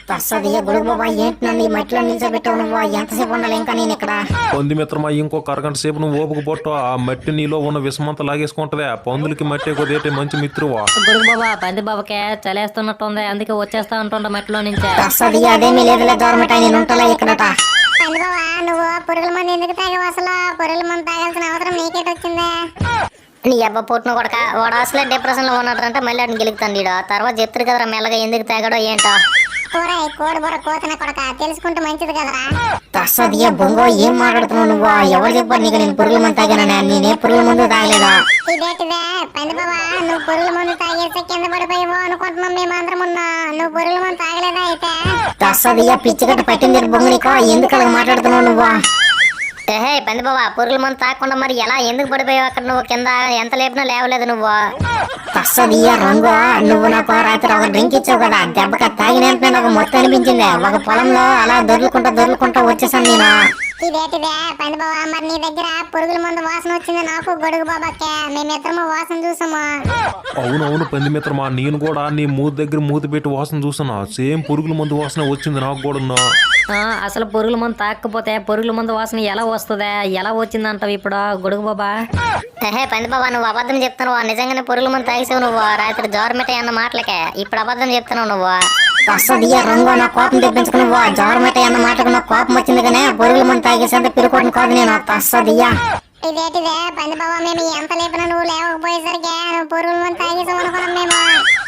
తస్సదియ్య గొడుగు బాబా, ఏంటి నన్ను ఈ మట్టిలో నిల్చోబెట్టావు నువ్వు? ఎంతసేపు ఉండాలి ఇంకా నేను ఇక్కడ? పంది మిత్రమా, ఇంకొక అరగంట సేపు నువ్వు ఓపిక పట్టు. ఆ మట్టి నీలో ఉన్న విషమంతా లాగేసుకుంటదే. పందులకి మట్టి కొద్దిటే మంచి మిత్రువా. గొడుగు బాబా, పంది బాబాకే చలేస్తున్నట్టుంది, అందుకే వచ్చేస్తా ఉంటుండ మట్టిలో నుంచి. తస్సదియ్య అదేమీ లేదులే గవర్నమెంట్, నేను ఉంటాలా ఇక్కడట. పంది బాబా, నువ్వు పురుగుల మంది ఎందుకు తాగావు అసలు? పురుగుల మంది తాగాల్సిన అవసరం నీకేటి వచ్చిందే? నీ అబ్బా పుట్టిన కొడక, వాడు అసలే డిప్రెషన్ లో ఉన్నాడంటే మళ్ళీ అడిని గెలుగుతాడు. తర్వాత చెప్తారు కదరా మెల్లగా ఎందుకు తాగాడో ఏంటో. కూర కోడి బుర్ర కోతన కొడక, తెలుసుకుంటే మంచిది కదరా. తస్సదియ్య బొంగో, ఏం మాట్లాడుతున్నావు నువ్వు? ఎవరు చెప్పారు నీకు నేను పురుగుల మందు తాగానని? నేనే పురుగుల మందు తాగలేదా? ఇదేటిదే పంది బాబా, నువ్వు పురుగుల మందు తాగేస్తే కింద పడిపోయావు అనుకుంటున్నాం మేమందరం ఉన్నా. నువ్వు పురుగుల మందు తాగలేదా అయితే? తస్సదియ్య పిచ్చిగట్ట పట్టింది బొంగ నీకో, ఎందుకు అలా మాట్లాడుతున్నావు నువ్వు? ఏహే పంది బాబా, పురుగుల మందు తాగకుండా మరి ఎలా ఎందుకు పడిపోయావు అక్కడ? నువ్వు కింద ఎంత లేపినా లేవలేదు నువ్వు. తస్సదియ్య రంగు, నువ్వు నాకు రాత్రి ఒక డ్రింక్ ఇచ్చావు కదా, దెబ్బక తాగినంత నాకు మొత్తం అనిపించింది. ఒక పొలంలో అలా దొర్లుకుంటా వచ్చేసాను నేను. ఇదేటిదే పంది బాబా, మరి నీ దగ్గర పురుగుల మందు వాసన వచ్చింది నాకు గొడుగు బాబాకే. మేమిద్దరము వాసన చూసాము. అవునవును పంది మిత్రమా, నేను కూడా నీ మూతి దగ్గర మూతి పెట్టి వాసన చూస్తున్నా. సేమ్ పురుగుల మందు వాసన వచ్చింది నాకు కూడా. అసలు పురుగుల మందు తాకపోతే పురుగుల మందు వాసన ఎలా వస్తుందా? ఎలా వచ్చిందంటావు ఇప్పుడు గొడుగు బాబా? ఏహే పంది బాబా, నువ్వు అబద్ధం చెప్తున్నావు. నిజంగానే పురుగుల మందు తాగేసావు నువ్వు రాత్రి జ్వరమిట అన్న మాటలకే. ఇప్పుడు అబద్ధం చెప్తున్నావు నువ్వు. తస్సదియ్య రంగు, నా కోపం తెప్పించుకు నువ్వు. జ్వరమిట అన్న మాటకు నాకు కోపం వచ్చింది కానీ పురుగుల మందు తాగేసేంత పిరుకోవడం కాదు నేను. తస్సదియ్య ఇదేటిదే పంది బాబా, మేము ఎంత లేపినా నువ్వు లేవకపోయేసరికి నువ్వు పురుగుల మందు తాగేసావు అనుకున్నాం మేము.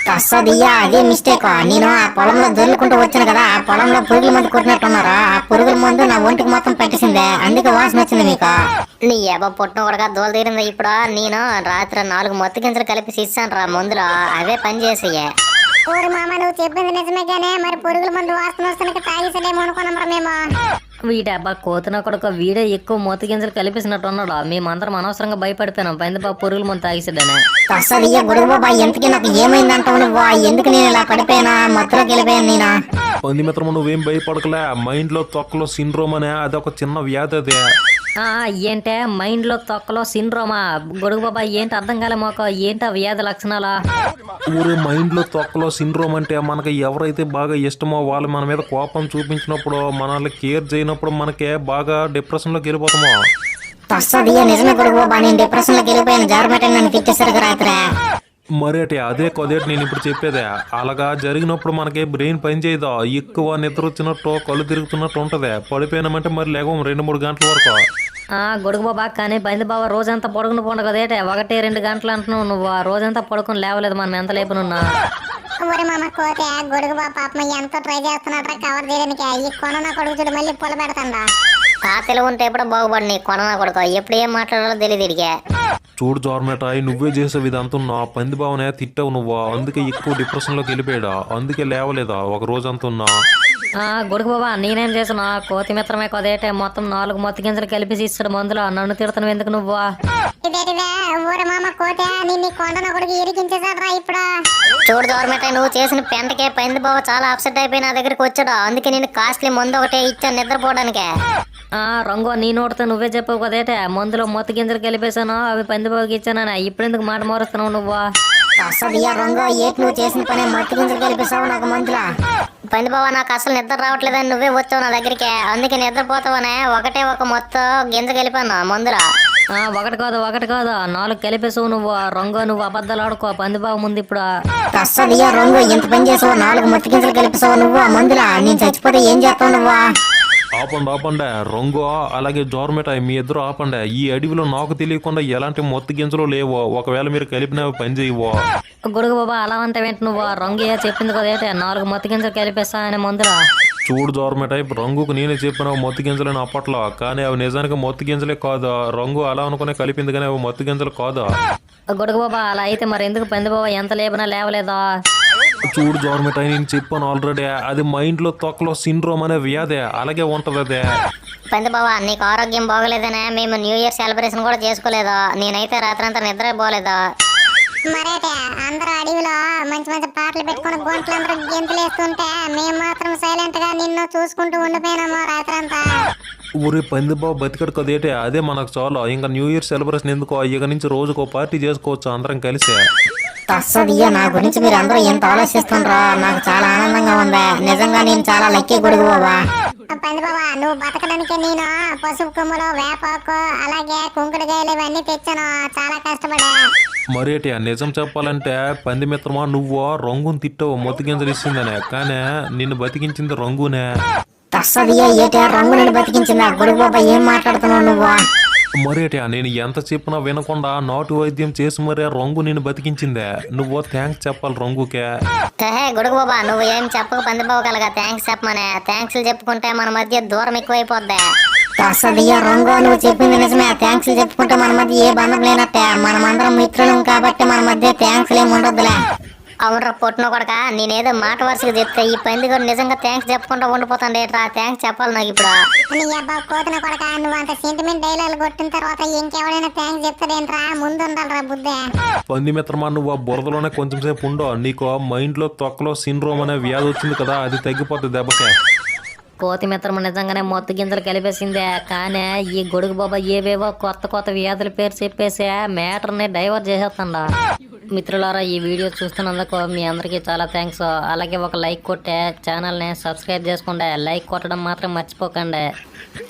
తస్సదియ్య అదే మిస్టేక్. నేను ఆ పొలంలో దొర్లుకుంటూ వచ్చాను కదా, ఆ పొలంలో పురుగుల మందు కొట్టినట్టున్నారా? ఆ పురుగుల మందు నా ఒంటికి మొత్తం పెట్టేసిందే, అందుకే వాసన వచ్చింది మీకు. నీ ఏబో పుట్టిన కూడా దోలు తీరింది. ఇప్పుడు నేను రాత్రి 4 మొత్తి గింజలు కలిపి ఇస్తాను రా మందులో, అవే పని చేసేయే. ఊరు మామ, నువ్వు చెప్పింది నిజమే గానే మరి పురుగుల మందు వాసన వస్తున్నకి తాగేసాడేమో అనుకున్నాం మేము. వీడబ్బా కోతిన కొడుకు, వీడే ఎక్కువ మొత్తి గింజలు కలిపేసినట్టు ఉన్నాడు. మేమందరం అనవసరంగా భయపడిపోయినాం పంది బాబు పురుగుల మందు తాగేసాడని. తస్సదియ్య గొడుగు బాబా, ఎంతకి నాకు ఏమైందంటావు నువ్వు? ఎందుకు నేను ఇలా పడిపోయినా, మత్తులోకి వెళ్ళిపోయాను నేను. పంది మిత్రమా, నువ్వేం భయపడకలే. మైండ్ లో తొక్కలో సిండ్రోమ్ అనే అదొక చిన్న వ్యాధి అదే. ఏంటే మైండ్ లో తొక్కలో సిండ్రోమా? గొడుగు బాబా ఏంటి అర్థం కాలే మాకు, ఏంటి ఆ వ్యాధి లక్షణాలా? ఊరే మైండ్ లో తొక్కలో సిండ్రోమ్ అంటే మనకి ఎవరైతే బాగా ఇష్టమో వాళ్ళు మన మీద కోపం చూపించినప్పుడు, మనల్ని కేర్ చేయనప్పుడు మనకే బాగా డిప్రెషన్ లోకి వెళ్ళిపోతామో. తస్సదియ్య నిజమే గొడుగు బాబా, నేను డిప్రెషన్ లోకి వెళ్ళిపోయాను. జ్వరమిట నన్ను తిట్టేసరికి రాత్రి. మరేటి అదే కొదేటి నేను ఇప్పుడు చెప్పేదే. అలాగా జరిగినప్పుడు మనకి బ్రెయిన్ పనిచేయదు. ఎక్కువ నిద్ర వచ్చినట్టు కళ్ళు తిరుగుతున్నట్టు ఉంటది. పడిపోయినామంటే మరి లేక 2-3 గంటల వరకు. గొడుగు బాబా, కానీ పంది బాబా రోజంతా పడుకుని పోండు కదేటే, 1-2 గంటలు అంటున్నావు నువ్వు. ఆ రోజంతా పడుకుని లేవలేదు మనం ఎంత లేపనున్నా. ఊరి మామ కోతే గొడుగు బాబా పాపం ఎంతో ట్రై చేస్తున్నట్రా కవర్ చేయడానికి. ఈ కొన నా కొడుకు చూడు మళ్ళీ పొల పెడతాడా. ఆ తెలుగు ఉంటే ఎప్పుడో బాగుపడి కొననా కొడుకు, ఎప్పుడు ఏం మాట్లాడాలో తెలియదు ఇడిగే. చూడు జోర్మేటాయ్, నువ్వే చేసేవి ఇదంతా పంది బావనే తిట్టావు నువ్వు. అందుకే ఎక్కువ డిప్రెషన్ లోకి వెళ్ళిపోయాడా, అందుకే లేవలేదా ఒక రోజంతా ఉన్నా. గొడుగు బాబా, నేనేం చేసిన కోతి మిత్రమే కదేటే, మొత్తం 4 మొత్తి గింజలు కలిపి ఇస్తాడు మందులో. నన్ను తిడతాను ఎందుకు నువ్వు? ఇదేటిదే ఊరి మామ కోతే నిన్ను కొండ నా కొడుకు ఇరికించేసాడరా ఇప్పుడు. చూడు గవర్నమెంట్, నువ్వు చేసిన పెంటకే పంది బాబా చాలా అప్సెట్ అయిపోయి నా దగ్గరికి వచ్చాడు. అందుకే నేను కాస్ట్లీ మందు ఒకటే ఇచ్చాను నిద్రపోవడానికే. రంగు నీ నోటితో నువ్వే చెప్పావు కదేటే, మందులో మొత్తి గింజలు కలిపేశాను, అవి పంది బాబుకి ఇచ్చానని. ఇప్పుడు ఎందుకు మాట మారుస్తున్నావు నువ్వు? తస్సదియ్య రంగు, ఏంటి నువ్వు చేసిన పని? మట్టి గింజలు కలిపేసావు నాకు మందులా. పంది బాబా, నాకు అసలు నిద్ర రావట్లేదని నువ్వే వచ్చావు నా దగ్గరికి, అందుకే నిద్రపోతావనే ఒకటే ఒక మొత్తం గింజ కలిపాను మందులో. ఒకటి కాదు 4 కలిపేసావు నువ్వు. రంగు నువ్వు అబద్ధాలు ఆడుకో పంది బాబు ముందు ఇప్పుడు. తస్సదియ్య రంగు, ఎంత పని చేసావు? 4 మట్టి గింజలు కలిపేసావు నువ్వు ఆ మందులా. నేను చచ్చిపోతే ఏం చేస్తావు నువ్వు? ఆపండి రంగు, అలాగే జోర్మేటాయ్, మీ ఇద్దరు ఆపండి. ఈ అడవిలో నాకు తెలియకుండా ఎలాంటి మొత్తి గింజలు లేవు. ఒకవేళ మీరు కలిపినవి పని చేయవు. గొడుగు బాబా, అలా అంటే ఏంటి నువ్వు? రంగు చెప్పింది కదేటే 4 మొత్తి గింజలు కలిపేస్తా ఆయన మందులో. చూడు జోర్మేటాయ్, రంగుకు నేనే చెప్పిన మొత్తి గింజలని అప్పట్లో, కానీ అవి నిజానికి మొత్తి గింజలే కాదు. రంగు అలా అనుకునే కలిపింది కానీ అవి మొత్తి గింజలు కాదు. గొడుగు బాబా, అలా అయితే మరి ఎందుకు పంది బాబా ఎంత లేపినా లేవలేదా? చూడు జోర్మేటాయ్, నేను చెప్పాను ఆల్రెడీ, అది మైండ్ లో తొక్కలో సిండ్రోమ్ అనే వ్యాధి, అలాగే ఉంటది అదే. పంది బాబా, నీకు ఆరోగ్యం బాగోలేదనే మేము న్యూ ఇయర్ సెలబ్రేషన్ కూడా చేసుకోలేదు. నేనైతే రాత్రంతా నిద్ర పోలేదు. మరైతే అందరూ అడవిలో మంచి మంచి పాటలు పెట్టుకుని గొంతులందరూ గెంతులేస్తుంటే మేము మాత్రం సైలెంట్ గా నిన్ను చూసుకుంటూ ఉండిపోయినాము రాత్రంతా. ఊరి పంది బాబు బతికడు కదేటే, అదే మనకు చాలా. ఇంకా న్యూ ఇయర్ సెలబ్రేషన్ ఎందుకో, ఇక నుంచి రోజుకో పార్టీ చేసుకోవచ్చు అందరం కలిసి. తస్సదియ్య నా గురించి మీరు అందరూ ఎంత ఆలోచిస్తుండ్రో నాకు చాలా ఆనందంగా ఉంది. నిజంగా నేను చాలా లక్కీ గొడుగు బాబా. పంది బాబా నువ్వు బతకడానికి నేను పసుపు కొమ్ములు వేపాకు అలాగే కుంకుడుకాయలు ఇవన్నీ తెచ్చాను. చాలా కష్టపడా. మరేటి నిజం చెప్పాలంటే పంది మిత్రమా నువ్వు రంగుని తిట్టావు మొత్తిగింజలు ఇచ్చిందనే, కానీ నిన్ను బతికించింది రంగునే. తస్సదియ్య ఏటే రంగు నేను బతికించిందా? గొడుగు బాబా ఏం మాట్లాడుతున్నావు నువ్వు? మరేటి నేను ఎంత చెప్పినా వినకుండా నాటు వైద్యం చేసి మరే రంగు నేను బతికించిందే. నువ్వు థ్యాంక్స్ చెప్పాలి రంగుకే. హే గొడుగు బాబా నువ్వు ఏం చెప్పక పంది బాబు కలగా థ్యాంక్స్ చెప్పమనే. థ్యాంక్స్ చెప్పుకుంటే మన మధ్య దూరం ఎక్కువైపోద్ది. తస్సదియ్య రంగు నువ్వు చెప్పింది నిజమే. థ్యాంక్స్ చెప్పుకుంటే మన మధ్య ఏ బంధం లేనట్టే. మనమందరం మిత్రులం కాబట్టి మన మధ్య థ్యాంక్స్ ఏమి ఉండొద్దులే. అవునరా పొట్టున కొడక, నేనేదో మాట వరుసగా చెప్తే ఈ పంది కూడా నిజంగా థ్యాంక్స్ చెప్పుకుంటా ఉండిపోతాను. రేట్రా థ్యాంక్స్ చెప్పాలి నాకు ఇప్పుడు. నీ అబ్బా కోతున కొడక, నువ్వు అంత సెంటిమెంట్ డైలాగ్ కొట్టిన తర్వాత ఇంకెవడైనా థ్యాంక్స్ చెప్తాడేంట్రా? ముందు ఉండాలరా బుద్ధే. పంది మిత్రమా నువ్వు ఆ బురదలోనే కొంచెం సేపు ఉండో. నీకు మైండ్లో తొక్కలో సిండ్రోమ్ అనే వ్యాధి వచ్చింది కదా, అది తగ్గిపోతుంది దెబ్బకే. కోతి మిత్రము నిజంగానే మొత్తం గింజలు కలిపేసిందే. కానీ ఈ గొడుగు బాబా ఏవేవో కొత్త కొత్త వ్యాధుల పేరు చెప్పేసి మ్యాటర్ని డైవర్ట్ చేసేస్తాడా. మిత్రులారా ఈ వీడియో చూస్తున్నందుకు మీ అందరికీ చాలా థ్యాంక్స్. అలాగే ఒక లైక్ కొట్టే ఛానల్ని సబ్స్క్రైబ్ చేసుకోండి. లైక్ కొట్టడం మాత్రం మర్చిపోకండి.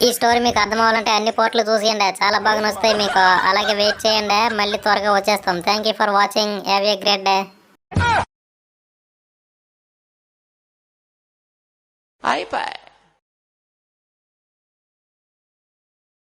ఈ స్టోరీ మీకు అర్థం అవ్వాలంటే అన్ని పోర్ట్లు చూసేయండి, చాలా బాగా నచ్చుతాయి మీకు. అలాగే వెయిట్ చేయండి, మళ్ళీ త్వరగా వచ్చేస్తాం. Thank you for watching. Have a great day. iPad.